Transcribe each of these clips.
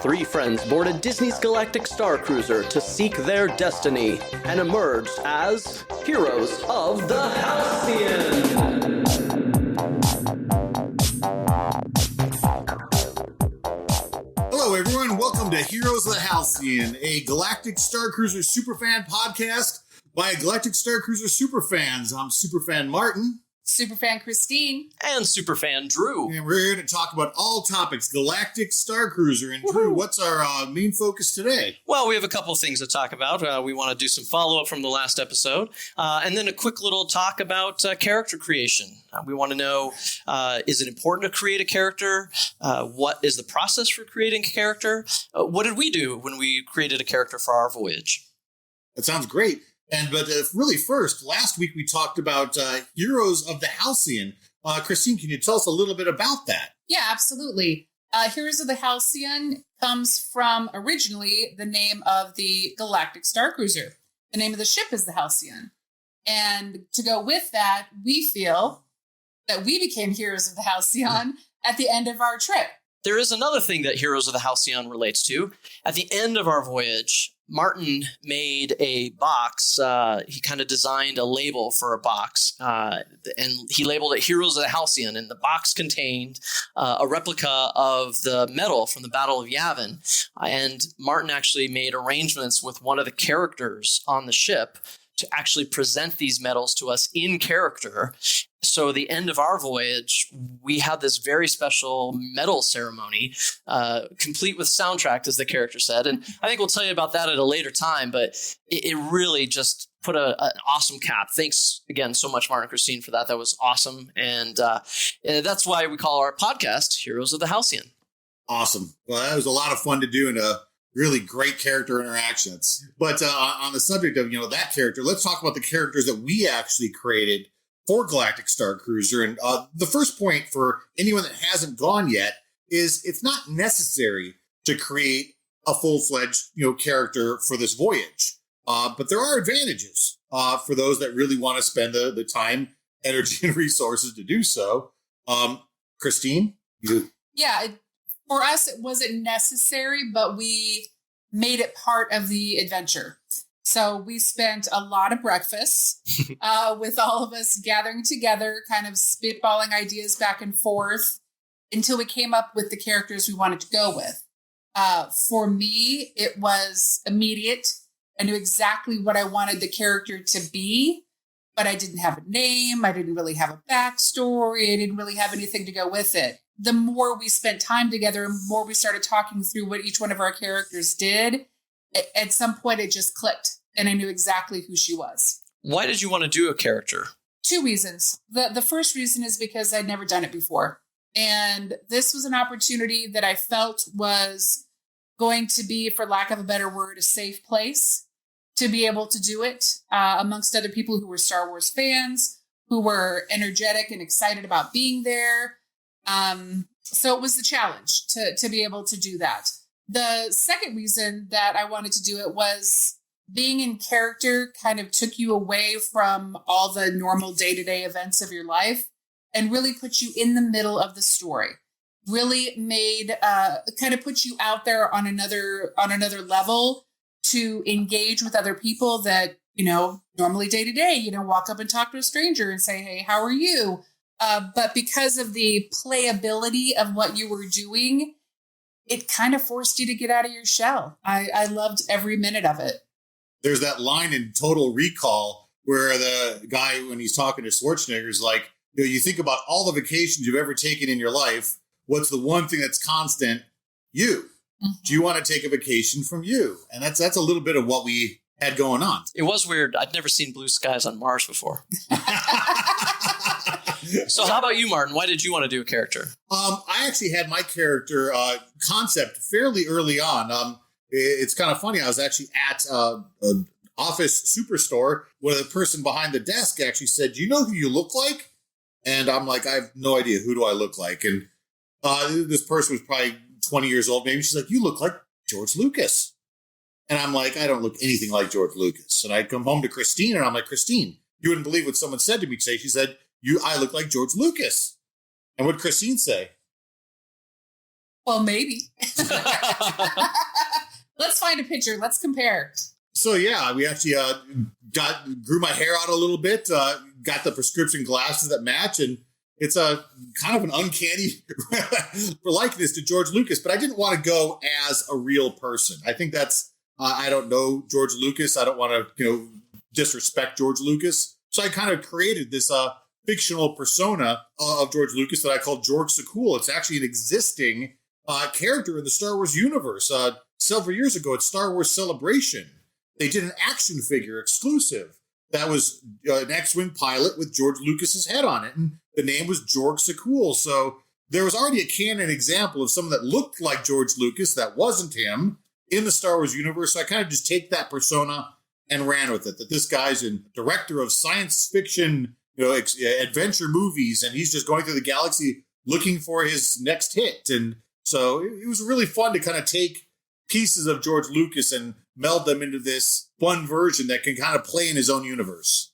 Three friends boarded Disney's Galactic Starcruiser to seek their destiny and emerged as heroes of the Halcyon. Hello, everyone. Welcome to Heroes of the Halcyon, a Galactic Starcruiser Superfan podcast by Galactic Starcruiser Superfans. I'm Superfan Martin. Superfan Christine. And Superfan Drew. And we're here to talk about all topics Galactic Starcruiser. And Drew, what's our main focus today? Well, we have a couple of things to talk about. We want to do some follow-up from the last episode. And then a quick little talk about character creation. We want to know, is it important to create a character? What is the process for creating a character? What did we do when we created a character for our voyage? That sounds great. But really first, last week we talked about Heroes of the Halcyon. Christine, can you tell us a little bit about that? Yeah, absolutely. Heroes of the Halcyon comes from originally the name of the Galactic Starcruiser. The name of the ship is the Halcyon. And to go with that, we feel that we became Heroes of the Halcyon at the end of our trip. There is another thing that Heroes of the Halcyon relates to. At the end of our voyage, Martin made a box. He kind of designed a label for a box, and he labeled it Heroes of the Halcyon. And the box contained a replica of the medal from the Battle of Yavin. And Martin actually made arrangements with one of the characters on the ship to actually present these medals to us in character. So the end of our voyage, we had this very special medal ceremony, complete with soundtrack, as the character said. And I think we'll tell you about that at a later time, but it really just put an awesome cap. Thanks again so much, Martin and Christine, for that. That was awesome. And that's why we call our podcast Heroes of the Halcyon. Awesome. Well, that was a lot of fun to do and a really great character interactions. But on the subject of, that character, let's talk about the characters that we actually created for Galactic Starcruiser. And the first point for anyone that hasn't gone yet is it's not necessary to create a full-fledged, character for this voyage. But there are advantages for those that really want to spend the time, energy, and resources to do so. Christine? Yeah, for us, it wasn't necessary, but we made it part of the adventure. So we spent a lot of breakfasts with all of us gathering together, kind of spitballing ideas back and forth until we came up with the characters we wanted to go with. For me, it was immediate. I knew exactly what I wanted the character to be, but I didn't have a name. I didn't really have a backstory. I didn't really have anything to go with it. The more we spent time together and more we started talking through what each one of our characters did, at some point it just clicked and I knew exactly who she was. Why did you want to do a character? Two reasons. The first reason is because I'd never done it before. And this was an opportunity that I felt was going to be, for lack of a better word, a safe place to be able to do it amongst other people who were Star Wars fans, who were energetic and excited about being there. So it was the challenge to be able to do that. The second reason that I wanted to do it was being in character kind of took you away from all the normal day-to-day events of your life and really put you in the middle of the story. Really made, kind of put you out there on another level to engage with other people that, normally day to day, walk up and talk to a stranger and say, hey, how are you? But because of the playability of what you were doing, it kind of forced you to get out of your shell. I loved every minute of it. There's that line in Total Recall where the guy, when he's talking to Schwarzenegger, is like, you think about all the vacations you've ever taken in your life. What's the one thing that's constant? You. Mm-hmm. Do you want to take a vacation from you? And that's a little bit of what we had going on. It was weird. I'd never seen blue skies on Mars before. So how about you, Martin? Why did you want to do a character? I actually had my character concept fairly early on. It's kind of funny. I was actually at an office superstore where the person behind the desk actually said, do you know who you look like? And I'm like, I have no idea. Who do I look like? And this person was probably 20 years old. Maybe she's like, you look like George Lucas. And I'm like, I don't look anything like George Lucas. And I come home to Christine and I'm like, Christine, you wouldn't believe what someone said to me today. She said, I look like George Lucas. And what did Christine say? Well, maybe. Let's find a picture. Let's compare. So yeah, we actually grew my hair out a little bit, got the prescription glasses that match, and it's a kind of an uncanny likeness to George Lucas. But I didn't want to go as a real person. I think that's I don't know George Lucas. I don't want to disrespect George Lucas. So I kind of created this fictional persona of George Lucas that I called George Sakul. It's actually an existing character in the Star Wars universe. Several years ago at Star Wars Celebration, they did an action figure exclusive that was an X-Wing pilot with George Lucas's head on it, and the name was George Sakul. So there was already a canon example of someone that looked like George Lucas that wasn't him in the Star Wars universe. So I kind of just take that persona and ran with it, that this guy's a director of science fiction, adventure movies, and he's just going through the galaxy looking for his next hit. And so it was really fun to kind of take pieces of George Lucas and meld them into this fun version that can kind of play in his own universe.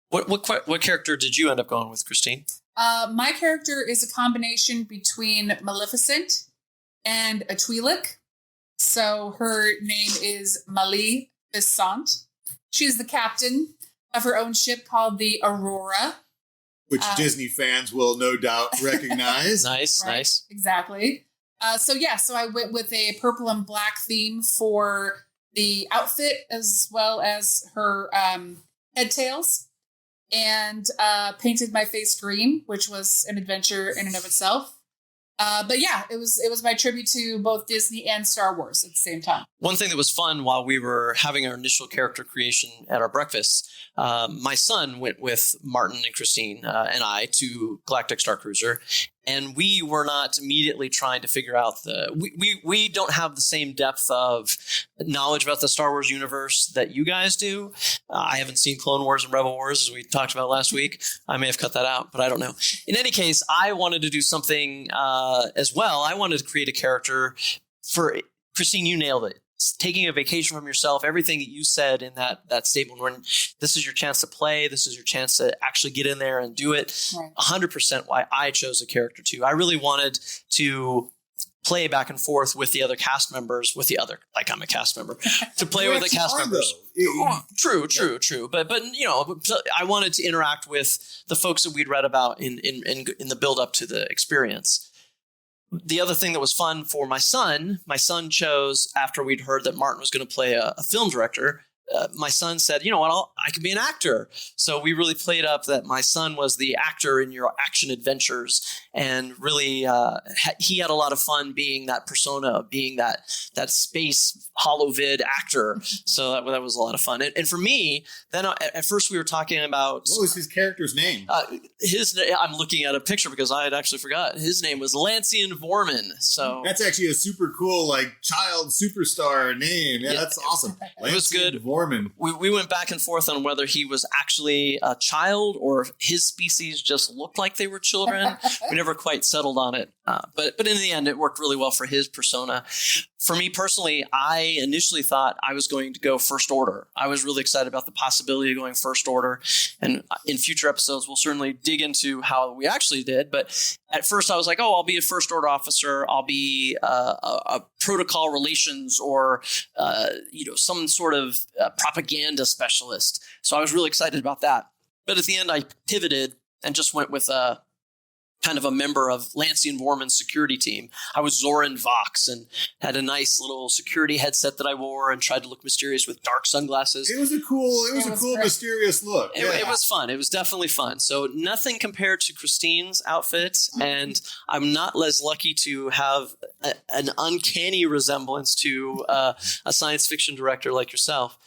What character did you end up going with, Christine? My character is a combination between Maleficent and a Twi'lek. So her name is Maleficent. She's the captain of her own ship called the Aurora, which Disney fans will no doubt recognize. Nice, right? Nice. Exactly. So I went with a purple and black theme for the outfit as well as her head tails, and painted my face green, which was an adventure in and of itself. But yeah, it was my tribute to both Disney and Star Wars at the same time. One thing that was fun while we were having our initial character creation at our breakfast, my son went with Martin and Christine and I to Galactic Starcruiser, and we were not immediately trying to figure out we don't have the same depth of knowledge about the Star Wars universe that you guys do. I haven't seen Clone Wars and Rebel Wars, as we talked about last week. I may have cut that out, but I don't know. In any case, I wanted to do something as well. I wanted to create a character for Christine. You nailed it. Taking a vacation from yourself, everything that you said in that statement, when this is your chance to play, this is your chance to actually get in there and do it. Right. 100% why I chose a character too. I really wanted to play back and forth with the other cast members, like I'm a cast member, to play with the cast members. True. But I wanted to interact with the folks that we'd read about in the build up to the experience. The other thing that was fun for my son chose, after we'd heard that Martin was going to play a film director, my son said, you know what, I could be an actor. So we really played up that my son was the actor in your action adventures, and really he had a lot of fun being that persona, being that space holovid actor. So that was a lot of fun. And for me, then at first we were talking about... What was his character's name? I'm looking at a picture because I had actually forgot. His name was Halcyon Vorman. So that's actually a super cool, child superstar name. Yeah, that's awesome. It was good. Vorman. We went back and forth on whether he was actually a child or his species just looked like they were children. We never quite settled on it. But in the end, it worked really well for his persona. For me personally, I initially thought I was going to go First Order. I was really excited about the possibility of going First Order. And in future episodes, we'll certainly dig into how we actually did. But at first I was like, I'll be a First Order officer. I'll be a protocol relations or, some sort of propaganda specialist. So I was really excited about that. But at the end, I pivoted and just went with kind of a member of Halcyon Vorman's security team. I was Zoran Vox and had a nice little security headset that I wore and tried to look mysterious with dark sunglasses. It was a cool, mysterious look. It was fun. It was definitely fun. So nothing compared to Christine's outfit, and I'm not as lucky to have an uncanny resemblance to a science fiction director like yourself.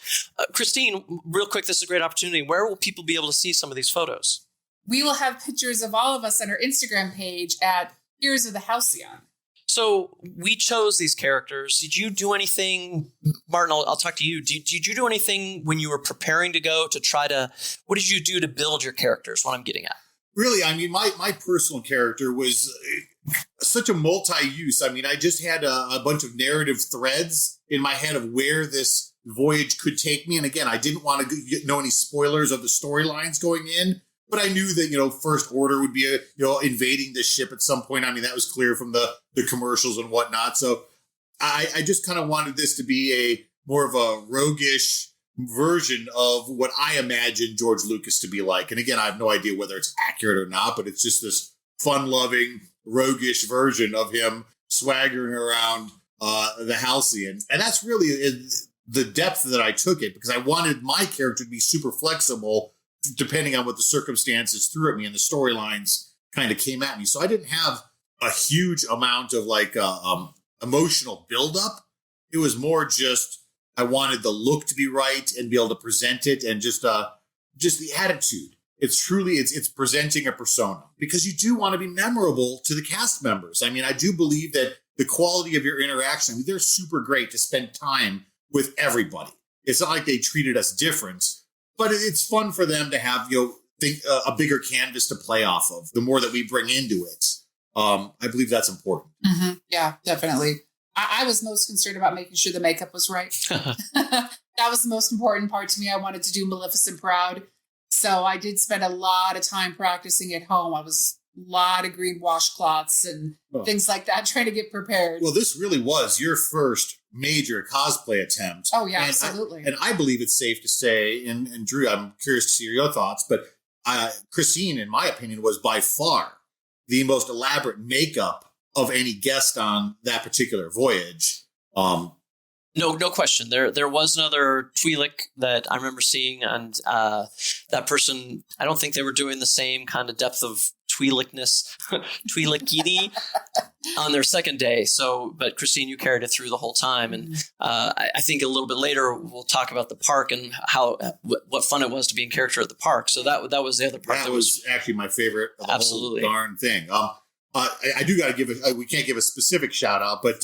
Christine, real quick, this is a great opportunity. Where will people be able to see some of these photos? We will have pictures of all of us on our Instagram page at Heroes of the Halcyon. So we chose these characters. Did you do anything, Martin? I'll talk to you. Did you do anything when you were preparing to go to what did you do to build your characters? What I'm getting at. Really, I mean, my personal character was such a multi-use. I mean, I just had a bunch of narrative threads in my head of where this voyage could take me. And again, I didn't want to know any spoilers of the storylines going in. But I knew that, First Order would be, invading the ship at some point. I mean, that was clear from the commercials and whatnot. So I just kind of wanted this to be a more of a roguish version of what I imagine George Lucas to be like. And again, I have no idea whether it's accurate or not, but it's just this fun-loving, roguish version of him swaggering around the Halcyon. And that's really the depth that I took it, because I wanted my character to be super flexible depending on what the circumstances threw at me and the storylines kind of came at me. So I didn't have a huge amount of emotional buildup. It was more just I wanted the look to be right and be able to present it, and just the attitude. It's presenting a persona, because you do want to be memorable to the cast members. I mean, I do believe that the quality of your interaction, they're super great to spend time with everybody. It's not like they treated us different, but it's fun for them to have, a bigger canvas to play off of. The more that we bring into it, I believe that's important. Mm-hmm. Yeah, definitely. I was most concerned about making sure the makeup was right. That was the most important part to me. I wanted to do Maleficent proud. So I did spend a lot of time practicing at home. I was a lot of green washcloths and things like that, trying to get prepared. Well, this really was your first major cosplay attempt. Oh, yeah, absolutely. And I believe it's safe to say, and Drew, I'm curious to see your thoughts, but Christine, in my opinion, was by far the most elaborate makeup of any guest on that particular voyage. No question. There was another Twi'lek that I remember seeing, and that person, I don't think they were doing the same kind of depth of Twi'lekness, Twi'lekini on their second day. So, but Christine, you carried it through the whole time, and I think a little bit later we'll talk about the park and what fun it was to be in character at the park. So that was the other part. That was actually my favorite of the absolutely whole darn thing. I do got to we can't give a specific shout out, but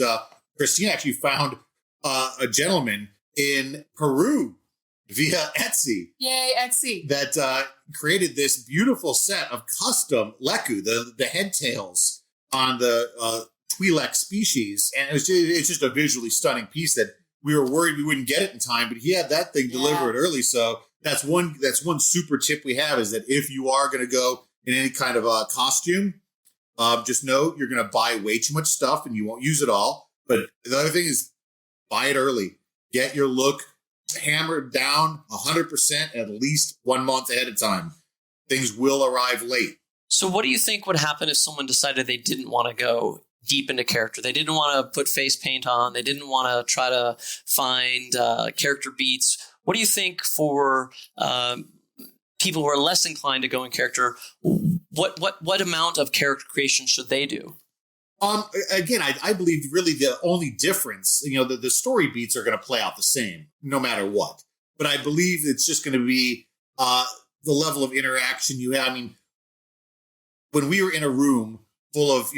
Christine actually found a gentleman in Peru via Etsy. Yay, Etsy. That created this beautiful set of custom Leku, the head tails on the Twi'lek species. And it's just a visually stunning piece that we were worried we wouldn't get it in time, but he had that thing delivered early. So that's one super tip we have, is that if you are going to go in any kind of a costume, just know you're going to buy way too much stuff and you won't use it all. But the other thing is, buy it early. Get your look hammered down 100% at least 1 month ahead of time. Things will arrive late. So what do you think would happen if someone decided they didn't want to go deep into character? They didn't want to put face paint on. They didn't want to try to find character beats. What do you think for people who are less inclined to go in character? What amount of character creation should they do? Again, I believe really the only difference, the story beats are going to play out the same no matter what. But I believe it's just going to be the level of interaction you have. I mean, when we were in a room full of,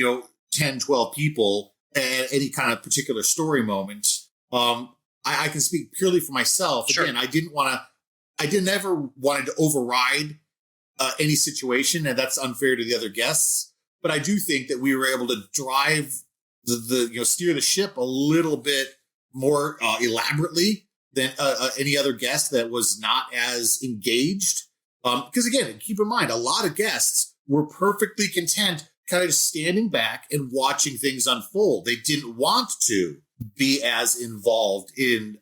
10, 12 people at any kind of particular story moment, I can speak purely for myself. Sure. Again, I never wanted to override any situation, and that's unfair to the other guests. But I do think that we were able to drive steer the ship a little bit more elaborately than any other guest that was not as engaged. Because again, keep in mind, a lot of guests were perfectly content kind of just standing back and watching things unfold. They didn't want to be as involved in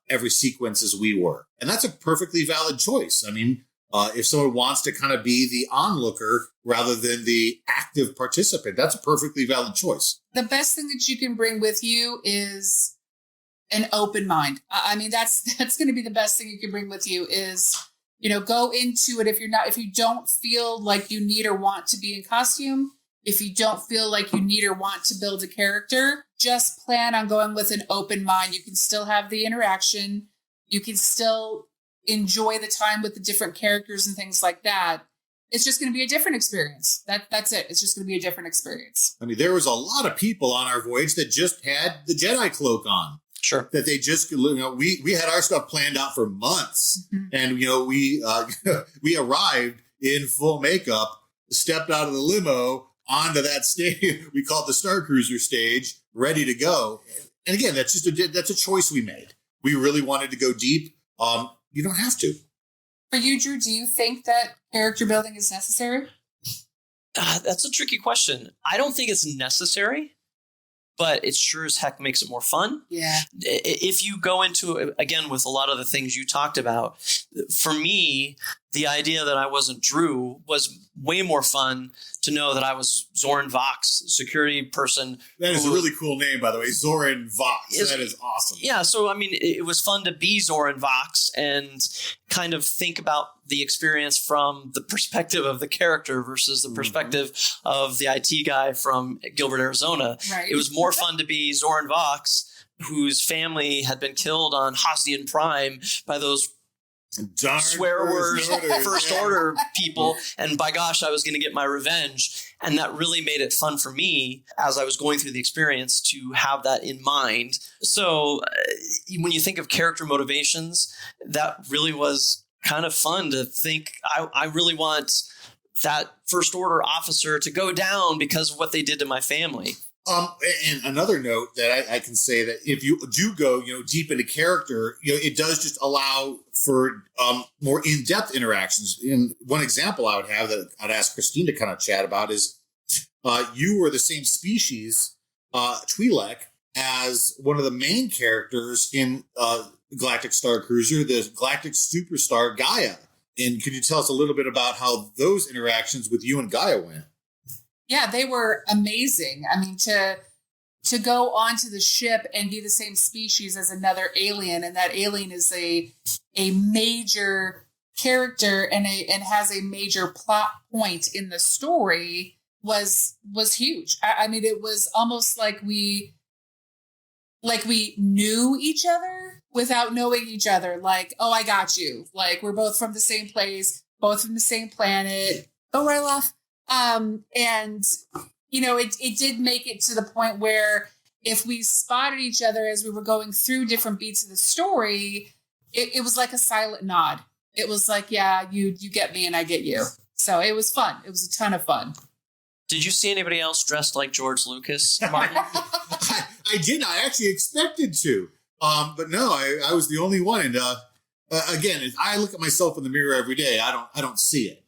every sequence as we were. And that's a perfectly valid choice. I mean, if someone wants to kind of be the onlooker rather than the active participant, that's a perfectly valid choice. The best thing that you can bring with you is an open mind. I mean, that's going to be the best thing you can bring with you is, go into it. If you don't feel like you need or want to be in costume, if you don't feel like you need or want to build a character, just plan on going with an open mind. You can still have the interaction. You can still enjoy the time with the different characters and things like that. It's just going to be a different experience. That's it. It's just going to be a different experience. I mean, there was a lot of people on our voyage that just had the Jedi cloak on. Sure. That they just, we had our stuff planned out for months. Mm-hmm. And, we arrived in full makeup, stepped out of the limo onto that stage. We call it the Starcruiser stage, ready to go. And again, that's a choice we made. We really wanted to go deep. You don't have to. For you, Drew, do you think that character building is necessary? That's a tricky question. I don't think it's necessary, but it sure as heck makes it more fun. Yeah. If you go into it, again, with a lot of the things you talked about, for me, the idea that I wasn't Drew was way more fun to know that I was Zoran Vox, security person. That is a really cool name, by the way, Zoran Vox. That is awesome. Yeah, so I mean, it was fun to be Zoran Vox and kind of think about the experience from the perspective of the character versus the perspective of the IT guy from Gilbert, Arizona. Right. It was more fun to be Zoran Vox, whose family had been killed on Halcyon Prime by those swear words, first order people. And by gosh, I was going to get my revenge. And that really made it fun for me as I was going through the experience to have that in mind. So when you think of character motivations, that really was kind of fun to think, I really want that first order officer to go down because of what they did to my family. And another note that I can say that if you do go, deep into character, it does just allow for more in-depth interactions. And one example I would have that I'd ask Christine to kind of chat about is you were the same species, Twi'lek, as one of the main characters in Galactic Starcruiser, the Galactic Superstar Gaia. And could you tell us a little bit about how those interactions with you and Gaia went? Yeah, they were amazing. I mean, to go onto the ship and be the same species as another alien, and that alien is a major character and has a major plot point in the story was huge. I mean, it was almost like we knew each other without knowing each other. Like, oh, I got you. Like, we're both from the same place, both from the same planet. Oh, right off. And, it did make it to the point where if we spotted each other as we were going through different beats of the story, it was like a silent nod. It was like, yeah, you get me and I get you. So it was fun. It was a ton of fun. Did you see anybody else dressed like George Lucas, Martin? I didn't. I actually expected to. But no, I was the only one. And again, I look at myself in the mirror every day. I don't see it.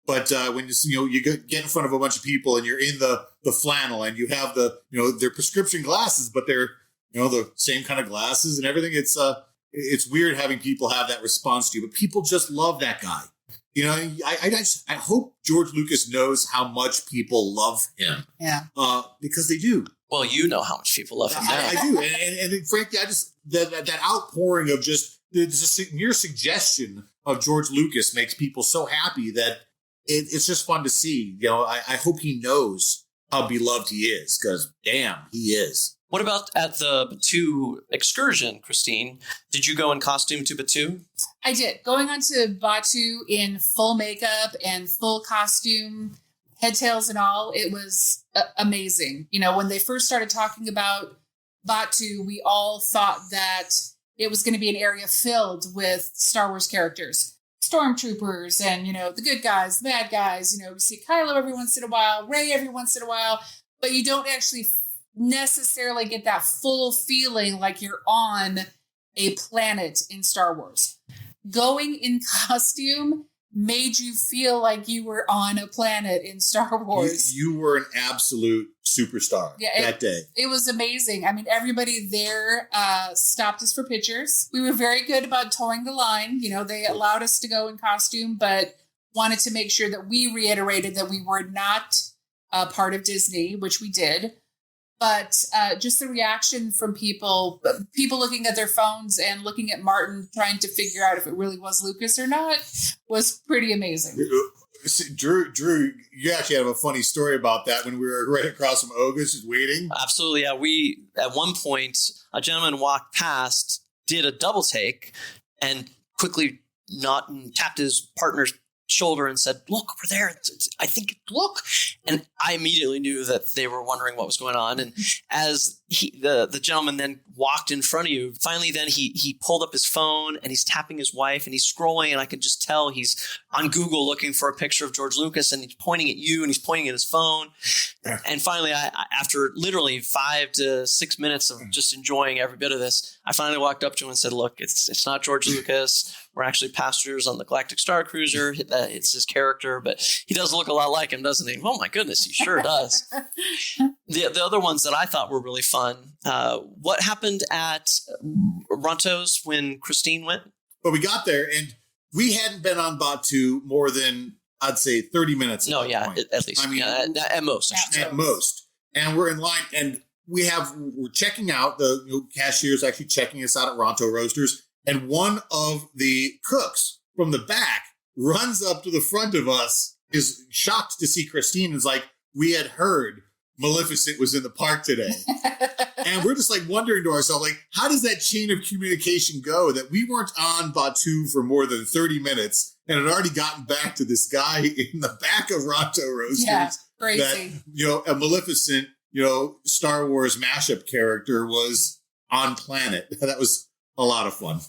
But when you get in front of a bunch of people and you're in the flannel and you have their prescription glasses, but they're the same kind of glasses and everything. It's weird having people have that response to you, but people just love that guy. I hope George Lucas knows how much people love him. Yeah. Because they do. Well, you know how much people love him now. I do, and frankly, I just that outpouring of just the mere suggestion of George Lucas makes people so happy that. It's just fun to see. I hope he knows how beloved he is, because damn, he is. What about at the Batuu excursion, Christine? Did you go in costume to Batuu? I did. Going on to Batuu in full makeup and full costume, head, tails, and all, it was amazing. When they first started talking about Batuu, we all thought that it was going to be an area filled with Star Wars characters. Stormtroopers and, the good guys, the bad guys, we see Kylo every once in a while, Rey every once in a while, but you don't actually necessarily get that full feeling like you're on a planet in Star Wars. Going in costume made you feel like you were on a planet in Star Wars. You were an absolute superstar that day. It was amazing. I mean, everybody there stopped us for pictures. We were very good about towing the line. They allowed us to go in costume, but wanted to make sure that we reiterated that we were not part of Disney, which we did. But just the reaction from people looking at their phones and looking at Martin trying to figure out if it really was Lucas or not was pretty amazing. Drew, you actually have a funny story about that when we were right across from Oga's just waiting. Absolutely. Yeah. We, at one point, a gentleman walked past, did a double take, and quickly tapped his partner's shoulder and said, "Look, over there. I think, look." And I immediately knew that they were wondering what was going on. And as the gentleman then walked in front of you, finally then he pulled up his phone and he's tapping his wife and he's scrolling, and I could just tell he's on Google looking for a picture of George Lucas, and he's pointing at you and he's pointing at his phone. And finally, after literally 5 to 6 minutes of just enjoying every bit of this, I finally walked up to him and said, look, it's not George Lucas. We're actually passengers on the Galactic Starcruiser. It's his character, but he does look a lot like him, doesn't he? Oh, my goodness, he sure does. The other ones that I thought were really fun, what happened at Ronto's when Christine went? But we got there, and we hadn't been on Batu more than, I'd say, 30 minutes. No, yeah, at least. I mean, at most. At most. And we're in line, and we're checking out. The cashier's actually checking us out at Ronto Roasters, and one of the cooks from the back runs up to the front of us, is shocked to see Christine, and is like, we had heard Maleficent was in the park today. And we're just like wondering to ourselves, like, how does that chain of communication go that we weren't on Batu for more than 30 minutes and had already gotten back to this guy in the back of Ronto Roasters? Yeah, crazy. That, a Maleficent, Star Wars mashup character was on planet. That was a lot of fun.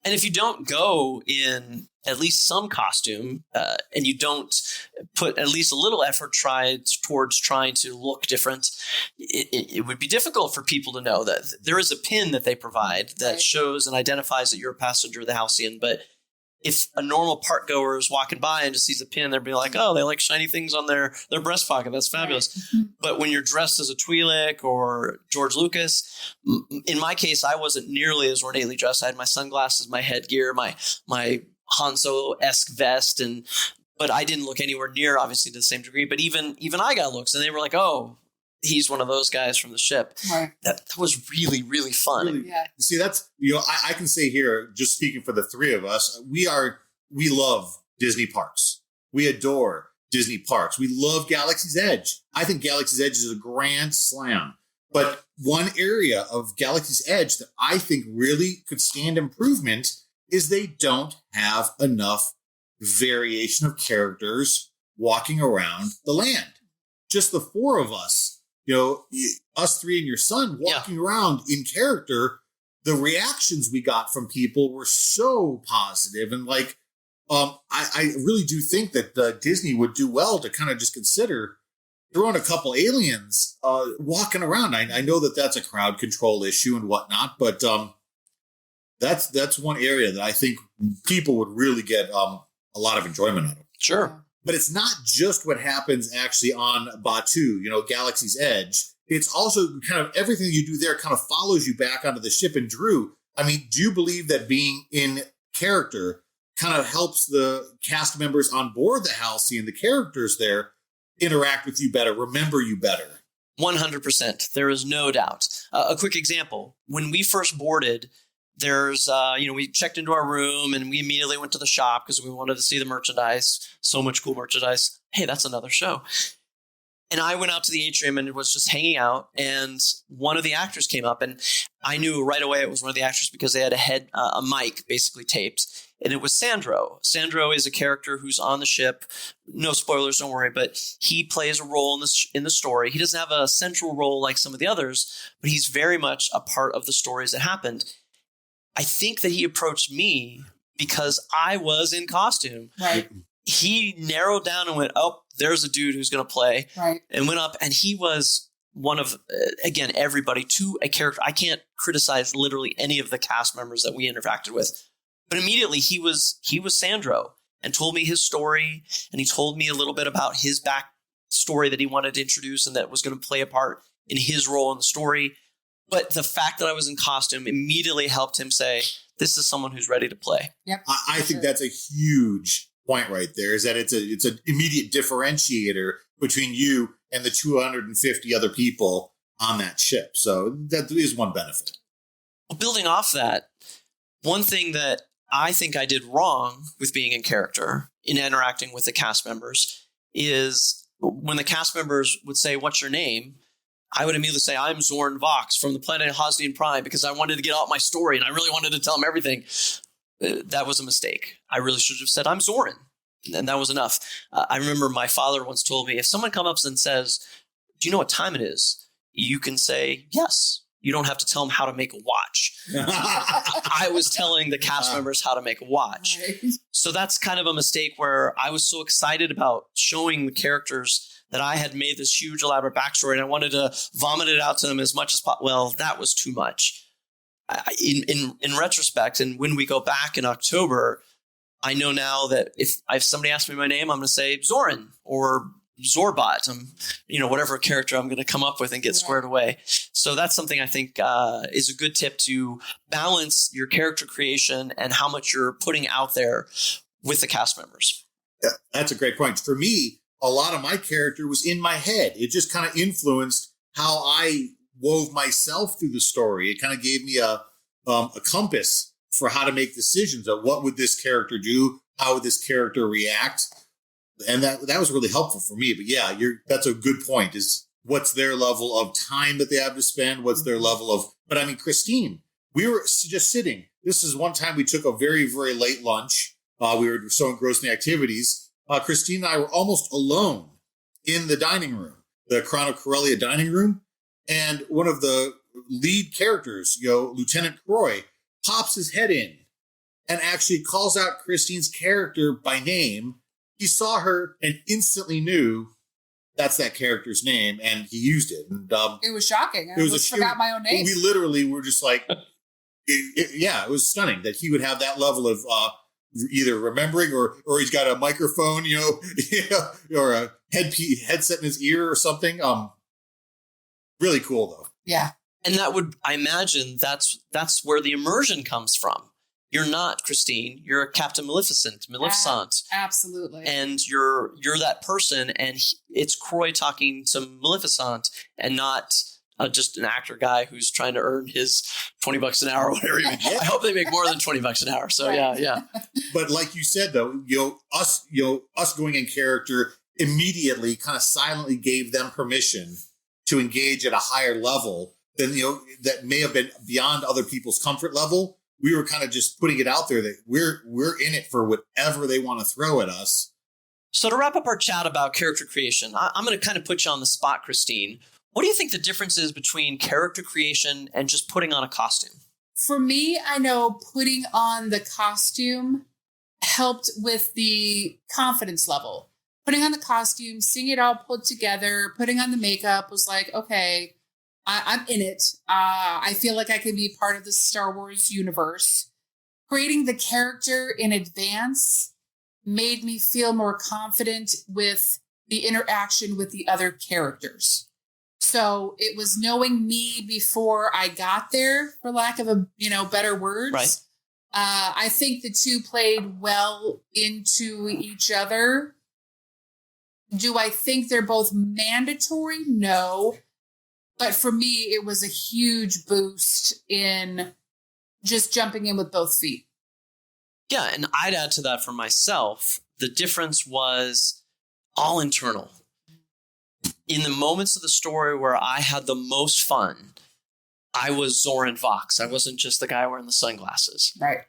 And if you don't go in at least some costume and you don't put at least a little effort towards trying to look different, it would be difficult for people to know that there is a pin that they provide that shows and identifies that you're a passenger of the Halcyon. But if a normal park goer is walking by and just sees a pin, they'll be like, oh, they like shiny things on their breast pocket. That's fabulous. Right. But when you're dressed as a Twi'lek or George Lucas, in my case, I wasn't nearly as ornately dressed. I had my sunglasses, my headgear, my Han Solo-esque vest, but I didn't look anywhere near, obviously, to the same degree. But even I got looks, and they were like, oh, he's one of those guys from the ship. Right. That was really, really fun. Really, yeah. See, that's, I can say here, just speaking for the three of us, we love Disney parks. We adore Disney parks. We love Galaxy's Edge. I think Galaxy's Edge is a grand slam. But one area of Galaxy's Edge that I think really could stand improvement is they don't have enough variation of characters walking around the land. Just the four of us, us three and your son walking around in character, the reactions we got from people were so positive. And I really do think that Disney would do well to kind of just consider throwing a couple aliens walking around. I know that that's a crowd control issue and whatnot, but that's one area that I think people would really get a lot of enjoyment out of. Sure. But it's not just what happens actually on Batu, Galaxy's Edge. It's also kind of everything you do there kind of follows you back onto the ship. And Drew, I mean, do you believe that being in character kind of helps the cast members on board the Halcyon, the characters there, interact with you better, remember you better? 100%. There is no doubt. A quick example. When we first boarded, there's, we checked into our room and we immediately went to the shop because we wanted to see the merchandise. So much cool merchandise. Hey, that's another show. And I went out to the atrium and was just hanging out. And one of the actors came up and I knew right away it was one of the actors because they had a mic basically taped. And it was Sandro. Sandro is a character who's on the ship. No spoilers, don't worry. But he plays a role in the story. He doesn't have a central role like some of the others, but he's very much a part of the stories that happened. I think that he approached me because I was in costume. Right. He narrowed down and went, oh, there's a dude who's going to play. Right. And went up, and he was one of, again, everybody to a character. I can't criticize literally any of the cast members that we interacted with. But immediately he was Sandro and told me his story, and he told me a little bit about his backstory that he wanted to introduce and that was going to play a part in his role in the story. But the fact that I was in costume immediately helped him say, this is someone who's ready to play. Yep. I think that's a huge point right there, is that it's an immediate differentiator between you and the 250 other people on that ship. So that is one benefit. Well, building off that, one thing that I think I did wrong with being in character in interacting with the cast members is when the cast members would say, what's your name? I would immediately say, I'm Zorn Vox from the planet Halcyon Prime, because I wanted to get out my story and I really wanted to tell them everything. That was a mistake. I really should have said, I'm Zorin. And that was enough. I remember my father once told me, if someone comes up and says, do you know what time it is? You can say, yes. You don't have to tell them how to make a watch. I was telling the cast members how to make a watch. Right. So that's kind of a mistake where I was so excited about showing the characters that I had made this huge elaborate backstory and I wanted to vomit it out to them as much as possible. Well, that was too much. In retrospect, and when we go back in October, I know now that if somebody asks me my name, I'm going to say Zoran or Zorbot, whatever character I'm going to come up with and get squared away. So that's something I think is a good tip to balance your character creation and how much you're putting out there with the cast members. Yeah, that's a great point. For me, a lot of my character was in my head. It just kind of influenced how I wove myself through the story. It kind of gave me a compass for how to make decisions of what would this character do, how would this character react, and that was really helpful for me. But yeah, that's a good point. Is what's their level of time that they have to spend? What's their level of? But I mean, Christine, we were just sitting. This is one time we took a very, very late lunch. We were so engrossed in the activities. Christine and I were almost alone in the dining room, the Crown of Corellia dining room. And one of the lead characters, Lieutenant Croy, pops his head in and actually calls out Christine's character by name. He saw her and instantly knew that's that character's name, and he used it. And it was shocking. I forgot my own name. We literally were just like, it was stunning that he would have that level of either remembering or he's got a microphone, or a headset in his ear or something. Really cool though. Yeah. And I imagine that's where the immersion comes from. You're not Christine, you're Captain Maleficent. Absolutely. And you're that person, and it's Croy talking to Maleficent and not just an actor guy who's trying to earn his $20 an hour or whatever. I hope they make more than $20 an hour. So right. Yeah. But like you said, though, us going in character immediately kind of silently gave them permission to engage at a higher level than, that may have been beyond other people's comfort level. We were kind of just putting it out there that we're in it for whatever they want to throw at us. So to wrap up our chat about character creation, I'm going to kind of put you on the spot, Christine. What do you think the difference is between character creation and just putting on a costume? For me, I know putting on the costume helped with the confidence level. Putting on the costume, seeing it all put together, putting on the makeup was like, okay, I'm in it. I feel like I can be part of the Star Wars universe. Creating the character in advance made me feel more confident with the interaction with the other characters. So it was knowing me before I got there, for lack of better words. Right. I think the two played well into each other. Do I think they're both mandatory? No. But for me, it was a huge boost in just jumping in with both feet. Yeah, and I'd add to that for myself. The difference was all internal. In the moments of the story where I had the most fun, I was Zoran Vox. I wasn't just the guy wearing the sunglasses. Right.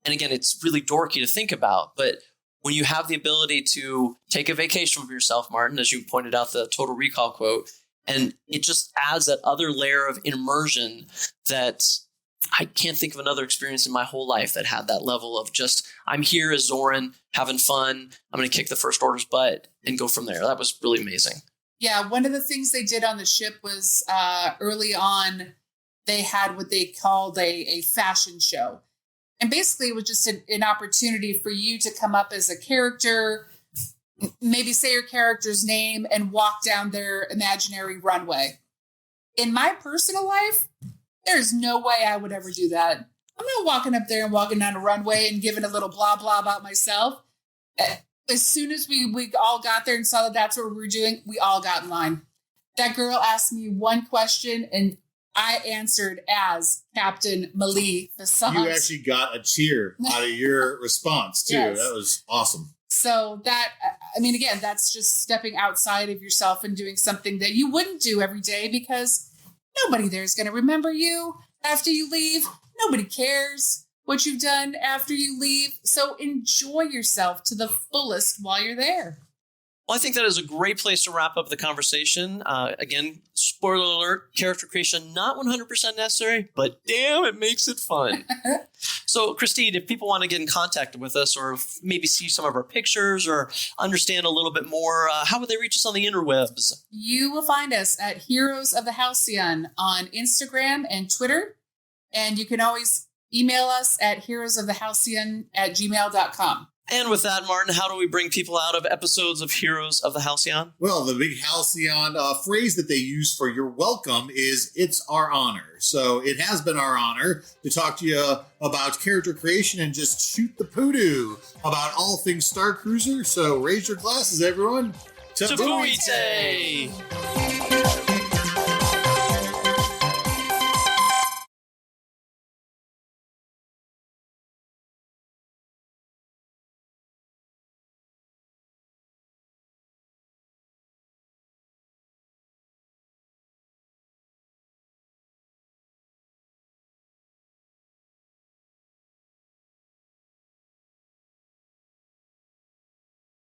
And again, it's really dorky to think about, but when you have the ability to take a vacation from yourself, Martin, as you pointed out the Total Recall quote, and it just adds that other layer of immersion that I can't think of another experience in my whole life that had that level of just, I'm here as Zoran, having fun. I'm going to kick the First Order's butt and go from there. That was really amazing. Yeah, one of the things they did on the ship was early on, they had what they called a fashion show. And basically it was just an opportunity for you to come up as a character, maybe say your character's name and walk down their imaginary runway. In my personal life, there's no way I would ever do that. I'm not walking up there and walking down a runway and giving a little blah, blah about myself. As soon as we all got there and saw that that's what we were doing, we all got in line. That girl asked me one question and I answered as Captain Maleficent. You actually got a cheer out of your response too. Yes. That was awesome. So that, I mean, again, that's just stepping outside of yourself and doing something that you wouldn't do every day because nobody there is going to remember you after you leave. Nobody cares what you've done after you leave. So enjoy yourself to the fullest while you're there. Well, I think that is a great place to wrap up the conversation. Again, spoiler alert, character creation not 100% necessary, but damn, it makes it fun. So, Christine, if people want to get in contact with us or maybe see some of our pictures or understand a little bit more, how would they reach us on the interwebs? You will find us at Heroes of the Halcyon on Instagram and Twitter. And you can always email us at heroesofthehalcyon@gmail.com. And with that, Martin, how do we bring people out of episodes of Heroes of the Halcyon? Well, the big Halcyon phrase that they use for your welcome is, it's our honor. So it has been our honor to talk to you about character creation and just shoot the poodoo about all things Starcruiser. So raise your glasses, everyone. Tabuite!